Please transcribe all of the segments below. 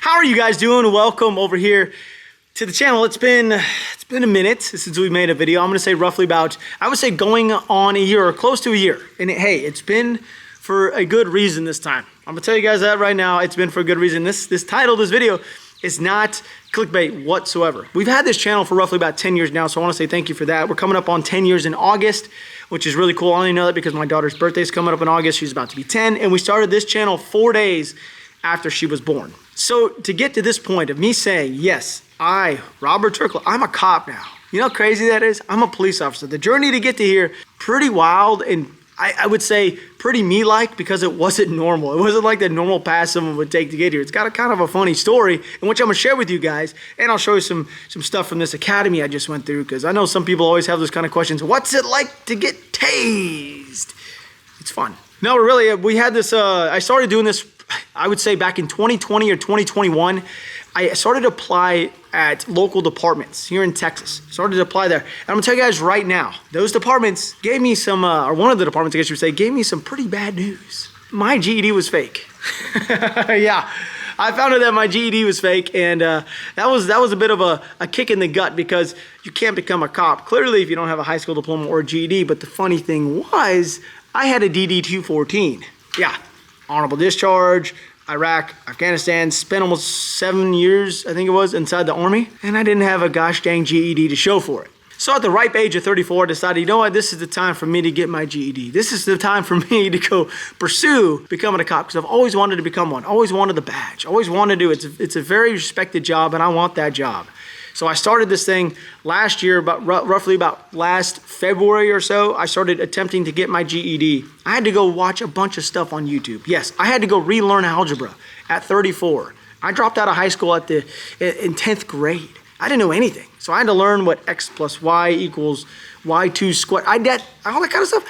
How are you guys doing? Welcome over here to the channel. It's been a minute since we made a video. I'm gonna say roughly about, I would say going on a year or close to a year. And hey, it's been for a good reason this time. I'm gonna tell you guys that right now. It's been for a good reason. This title of this video is not clickbait whatsoever. We've had this channel for roughly about 10 years now, so I wanna say thank you for that. We're coming up on 10 years in August, which is really cool. I only know that because my daughter's birthday is coming up in August. She's about to be 10, and we started this channel 4 days after she was born. So to get to this point of me saying, yes, Robert Turkle, I'm a cop now. You know how crazy that is? I'm a police officer. The journey to get to here, pretty wild, and I would say pretty me-like because it wasn't normal. It wasn't like the normal path someone would take to get here. It's got a kind of a funny story in which I'm gonna share with you guys, and I'll show you some stuff from this academy I just went through, because I know some people always have those kind of questions. What's it like to get tased? It's fun. No, really, we had this, I started doing this, I would say back in 2020 or 2021. I started to apply at local departments here in Texas. Started to apply there. And I'm gonna tell you guys right now, those departments gave me some, or one of the departments, I guess you would say, gave me some pretty bad news. My GED was fake. Yeah, I found out that my GED was fake, and that was a bit of a kick in the gut, because you can't become a cop, clearly, if you don't have a high school diploma or a GED. But the funny thing was, I had a DD-214. Yeah, honorable discharge, Iraq, Afghanistan, spent almost 7 years, I think it was, inside the Army, and I didn't have a gosh dang GED to show for it. So at the ripe age of 34, I decided, you know what, this is the time for me to get my GED. This is the time for me to go pursue becoming a cop, because I've always wanted to become one, always wanted the badge, always wanted to. It's a very respected job, and I want that job. So I started this thing last year, roughly about last February or so. I started attempting to get my GED. I had to go watch a bunch of stuff on YouTube. Yes, I had to go relearn algebra at 34. I dropped out of high school in 10th grade. I didn't know anything. So I had to learn what x plus y equals y2 squared. All that kind of stuff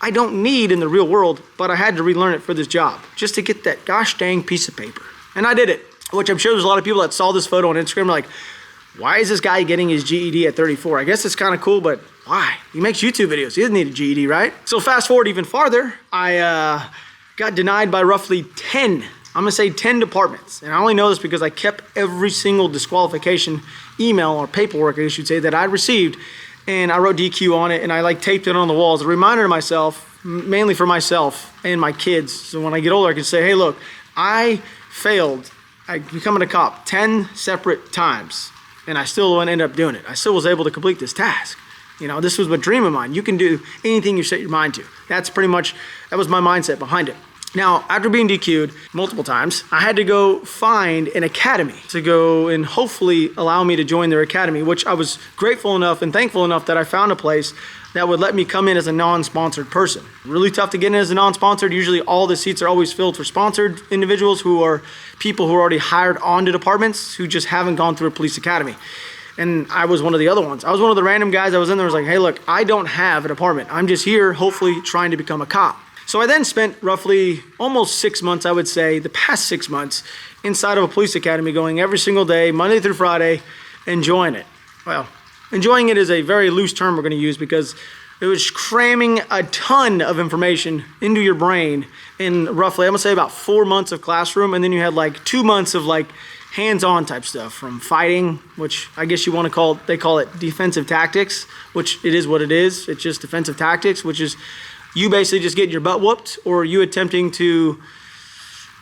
I don't need in the real world, but I had to relearn it for this job just to get that gosh dang piece of paper. And I did it, which I'm sure there's a lot of people that saw this photo on Instagram like, why is this guy getting his GED at 34? I guess it's kind of cool, but why? He makes YouTube videos. He doesn't need a GED, right? So fast forward even farther, I got denied by roughly 10, I'm gonna say 10 departments. And I only know this because I kept every single disqualification email or paperwork, I should say, that I received, and I wrote DQ on it, and I like taped it on the walls. A reminder to myself, mainly for myself and my kids, so when I get older I can say, hey look, I failed at becoming a cop 10 separate times, and I still wouldn't end up doing it. I still was able to complete this task. You know, this was a dream of mine. You can do anything you set your mind to. That was my mindset behind it. Now, after being DQ'd multiple times, I had to go find an academy to go and hopefully allow me to join their academy, which I was grateful enough and thankful enough that I found a place that would let me come in as a non-sponsored person. Really tough to get in as a non-sponsored. Usually all the seats are always filled for sponsored individuals who are people who are already hired onto departments who just haven't gone through a police academy. And I was one of the other ones. I was one of the random guys that was in there, was like, hey look, I don't have a department. I'm just here hopefully trying to become a cop. So I then spent roughly almost 6 months, I would say, the past 6 months, inside of a police academy, going every single day, Monday through Friday, enjoying it. Well, enjoying it is a very loose term we're gonna use, because it was cramming a ton of information into your brain in roughly, I'm gonna say about 4 months of classroom, and then you had like 2 months of like hands-on type stuff, from fighting, which I guess you wanna call it, they call it defensive tactics, which it is what it is. It's just defensive tactics, which is you basically just getting your butt whooped, or you attempting to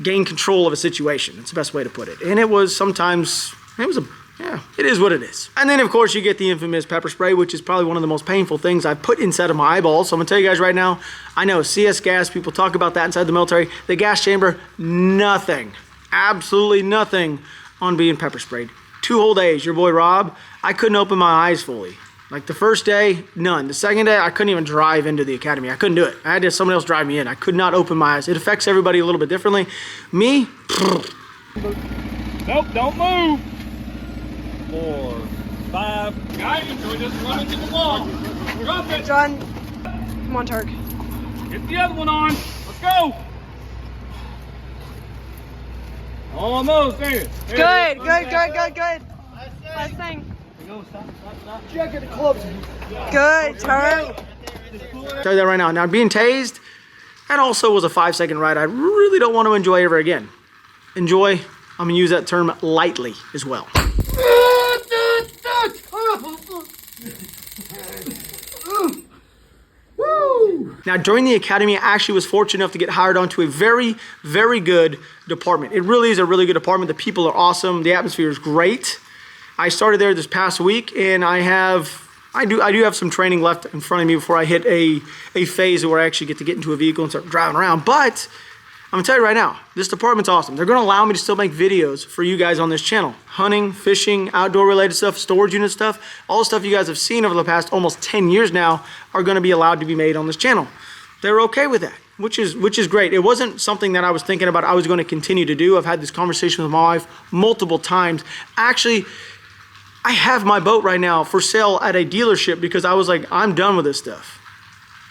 gain control of a situation. That's the best way to put it. And it was sometimes, yeah, it is what it is. And then of course you get the infamous pepper spray, which is probably one of the most painful things I've put inside of my eyeballs. So I'm gonna tell you guys right now, I know CS gas, people talk about that inside the military. The gas chamber, nothing, absolutely nothing on being pepper sprayed. 2 whole days, your boy Rob, I couldn't open my eyes fully. Like the first day, none. The second day, I couldn't even drive into the academy. I couldn't do it. I had to have someone else drive me in. I could not open my eyes. It affects everybody a little bit differently. Me, nope, don't move. 4, 5. Guidance, we're just running to the wall. Drop it. John, come on, Turk. Get the other one on. Let's go. Almost there. Good. Last thing. Check it, clubs. Good, Turk. Tell you that right now. Now, being tased, that also was a 5-second ride I really don't want to enjoy ever again. Enjoy I'm gonna use that term lightly as well. Now, during the academy, I actually was fortunate enough to get hired onto a very, very good department. It really is a really good department. The people are awesome. The atmosphere is great. I started there this past week, and I do have some training left in front of me before I hit a phase where I actually get into a vehicle and start driving around. But I'm gonna tell you right now, this department's awesome. They're gonna allow me to still make videos for you guys on this channel. Hunting, fishing, outdoor related stuff, storage unit stuff, all the stuff you guys have seen over the past almost 10 years now are gonna be allowed to be made on this channel. They're okay with that, which is great. It wasn't something that I was thinking about I was gonna continue to do. I've had this conversation with my wife multiple times. Actually, I have my boat right now for sale at a dealership because I was like, I'm done with this stuff.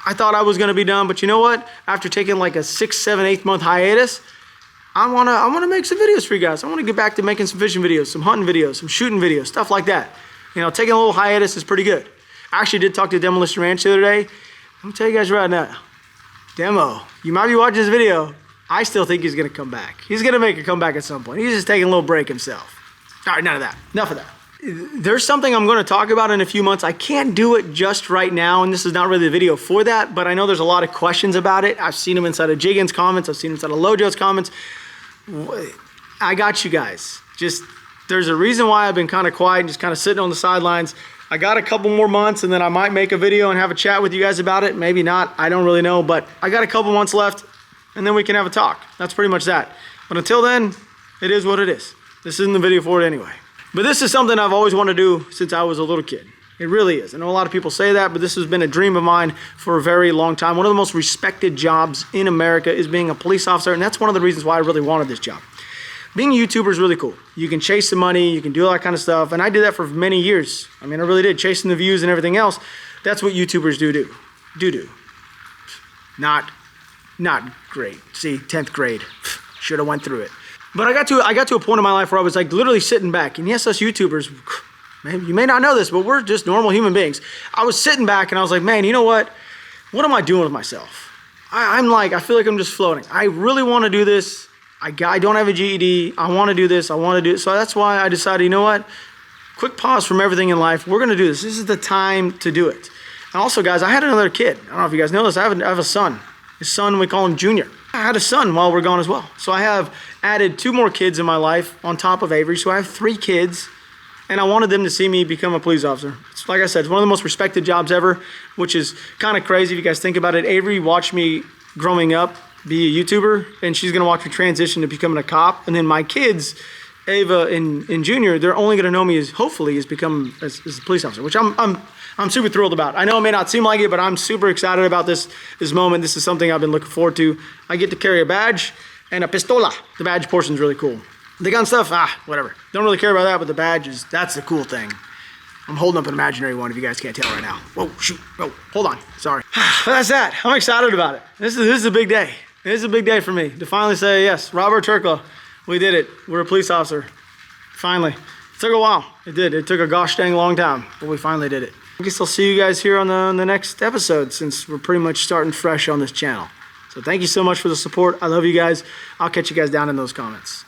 I thought I was gonna be done, but you know what? After taking like a 6, 7, 8 month hiatus, I wanna make some videos for you guys. I wanna get back to making some fishing videos, some hunting videos, some shooting videos, stuff like that. You know, taking a little hiatus is pretty good. I actually did talk to Demolition Ranch the other day. I'm gonna tell you guys right now, Demo, you might be watching this video. I still think he's gonna come back. He's gonna make a comeback at some point. He's just taking a little break himself. All right, none of that, enough of that. There's something I'm going to talk about in a few months. I can't do it just right now, and this is not really the video for that, but I know there's a lot of questions about it. I've seen them inside of Jiggins' comments. I've seen them inside of Lojo's comments. I got you guys. Just, there's a reason why I've been kind of quiet and just kind of sitting on the sidelines. I got a couple more months, and then I might make a video and have a chat with you guys about it. Maybe not. I don't really know, but I got a couple months left, and then we can have a talk. That's pretty much that. But until then, it is what it is. This isn't the video for it anyway. But this is something I've always wanted to do since I was a little kid. It really is. I know a lot of people say that, but this has been a dream of mine for a very long time. One of the most respected jobs in America is being a police officer, and that's one of the reasons why I really wanted this job. Being a YouTuber is really cool. You can chase the money, you can do all that kind of stuff, and I did that for many years. I mean, I really did, chasing the views and everything else. That's what YouTubers do. Not great. See, 10th grade. Should have went through it. But I got to a point in my life where I was like literally sitting back, and yes, us YouTubers, man, you may not know this, but we're just normal human beings. I was sitting back and I was like, man, you know what? What am I doing with myself? I feel like I'm just floating. I really want to do this. I don't have a GED. I want to do this. I want to do it. So that's why I decided, you know what? Quick pause from everything in life. We're going to do this. This is the time to do it. And also, guys, I had another kid. I don't know if you guys know this. I have a son. His son, we call him Junior. I had a son while we're gone as well. So I have added 2 more kids in my life on top of Avery. So I have 3 kids, and I wanted them to see me become a police officer. It's, like I said, it's one of the most respected jobs ever, which is kind of crazy if you guys think about it. Avery watched me growing up be a YouTuber, and she's gonna watch me transition to becoming a cop. And then my kids, Ava and Junior, they're only gonna know me as hopefully as a police officer, which I'm super thrilled about. I know it may not seem like it, but I'm super excited about this moment. This is something I've been looking forward to. I get to carry a badge and a pistola. The badge portion is really cool. The gun stuff, whatever. Don't really care about that, but the badge that's the cool thing. I'm holding up an imaginary one if you guys can't tell right now. Whoa, shoot, whoa, hold on, sorry. But that's that, I'm excited about it. This is a big day. This is a big day for me to finally say, yes, Robert Turkla, we did it. We're a police officer, finally. It took a while, it did. It took a gosh dang long time, but we finally did it. I guess I'll see you guys here on the next episode since we're pretty much starting fresh on this channel. So thank you so much for the support. I love you guys. I'll catch you guys down in those comments.